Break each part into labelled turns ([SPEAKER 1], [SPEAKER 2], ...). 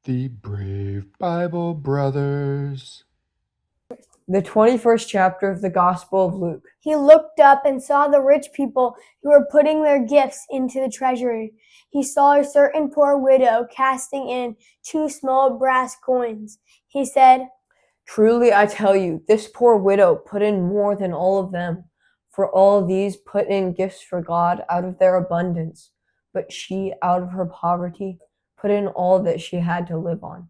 [SPEAKER 1] The Brave Bible Brothers.
[SPEAKER 2] The 21st chapter of the Gospel of Luke.
[SPEAKER 3] He looked up and saw the rich people who were putting their gifts into the treasury. He saw a certain poor widow casting in 2 small brass coins. He said,
[SPEAKER 2] "Truly I tell you, this poor widow put in more than all of them, for all these put in gifts for God out of their abundance, but she, out of her poverty, put in all that she had to live on."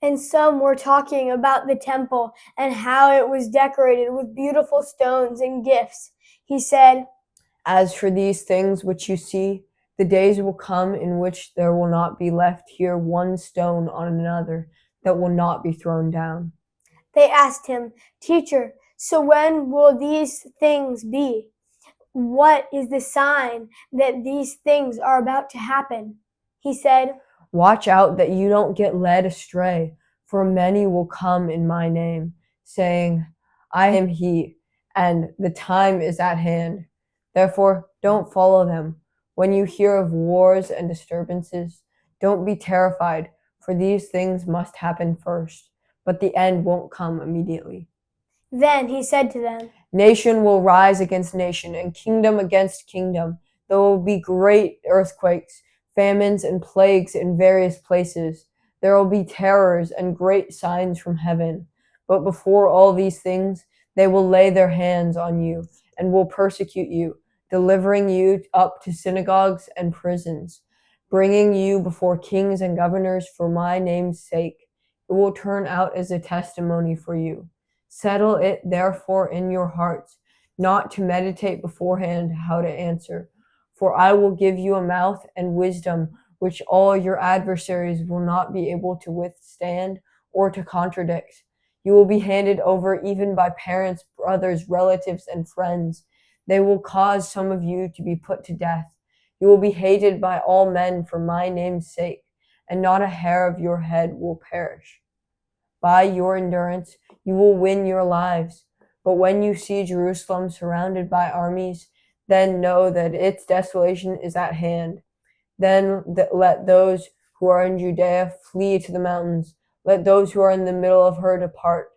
[SPEAKER 3] And some were talking about the temple and how it was decorated with beautiful stones and gifts. He said,
[SPEAKER 2] "As for these things which you see, the days will come in which there will not be left here one stone on another that will not be thrown down."
[SPEAKER 3] They asked him, "Teacher, so when will these things be? What is the sign that these things are about to happen?" He said,
[SPEAKER 2] "Watch out that you don't get led astray, for many will come in my name, saying, 'I am he,' and 'the time is at hand.' Therefore, don't follow them. When you hear of wars and disturbances, don't be terrified, for these things must happen first, but the end won't come immediately."
[SPEAKER 3] Then he said to them,
[SPEAKER 2] "Nation will rise against nation, and kingdom against kingdom. There will be great earthquakes, famines, and plagues in various places. There will be terrors and great signs from heaven. But before all these things, they will lay their hands on you and will persecute you, delivering you up to synagogues and prisons, bringing you before kings and governors for my name's sake. It will turn out as a testimony for you. Settle it therefore in your hearts, not to meditate beforehand how to answer. For I will give you a mouth and wisdom which all your adversaries will not be able to withstand or to contradict. You will be handed over even by parents, brothers, relatives, and friends. They will cause some of you to be put to death. You will be hated by all men for my name's sake, and not a hair of your head will perish. By your endurance, you will win your lives. But when you see Jerusalem surrounded by armies, then know that its desolation is at hand. Then let those who are in Judea flee to the mountains. Let those who are in the middle of her depart.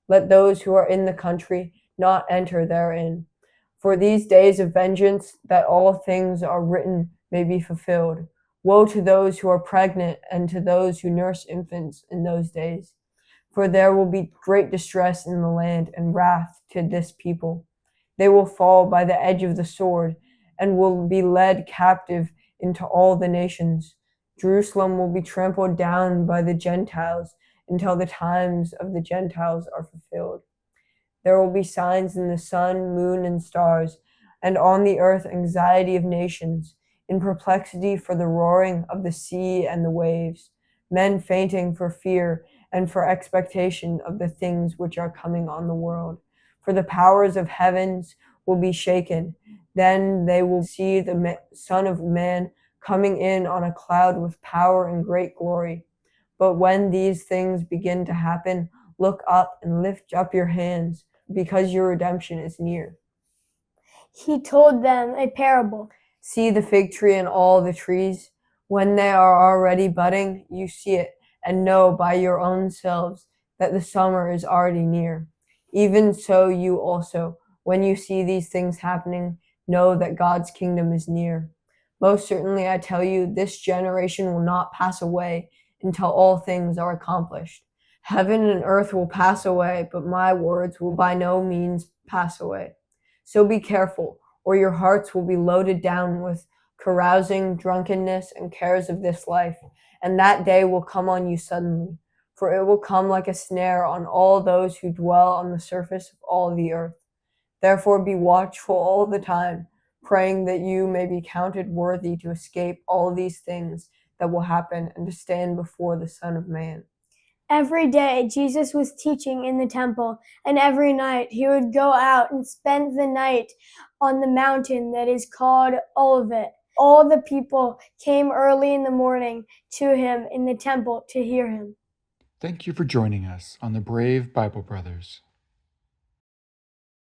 [SPEAKER 2] Let those who are in the country not enter therein. For these days of vengeance, that all things are written may be fulfilled. Woe to those who are pregnant and to those who nurse infants in those days. For there will be great distress in the land and wrath to this people. They will fall by the edge of the sword and will be led captive into all the nations. Jerusalem will be trampled down by the Gentiles until the times of the Gentiles are fulfilled. There will be signs in the sun, moon, and stars, and on the earth anxiety of nations, in perplexity for the roaring of the sea and the waves, men fainting for fear and for expectation of the things which are coming on the world. For the powers of heavens will be shaken. Then they will see the Son of Man coming in on a cloud with power and great glory. But when these things begin to happen, look up and lift up your hands, because your redemption is near."
[SPEAKER 3] He told them a parable.
[SPEAKER 2] "See the fig tree and all the trees. When they are already budding, you see it, and know by your own selves that the summer is already near. Even so you also, when you see these things happening, know that God's kingdom is near. Most certainly I tell you, this generation will not pass away until all things are accomplished. Heaven and earth will pass away, but my words will by no means pass away. So be careful, or your hearts will be loaded down with carousing, drunkenness, and cares of this life, and that day will come on you suddenly, for it will come like a snare on all those who dwell on the surface of all the earth. Therefore be watchful all the time, praying that you may be counted worthy to escape all these things that will happen and to stand before the Son of Man."
[SPEAKER 3] Every day Jesus was teaching in the temple, and every night he would go out and spend the night on the mountain that is called Olivet. All the people came early in the morning to him in the temple to hear him.
[SPEAKER 1] Thank you for joining us on the Brave Bible Brothers.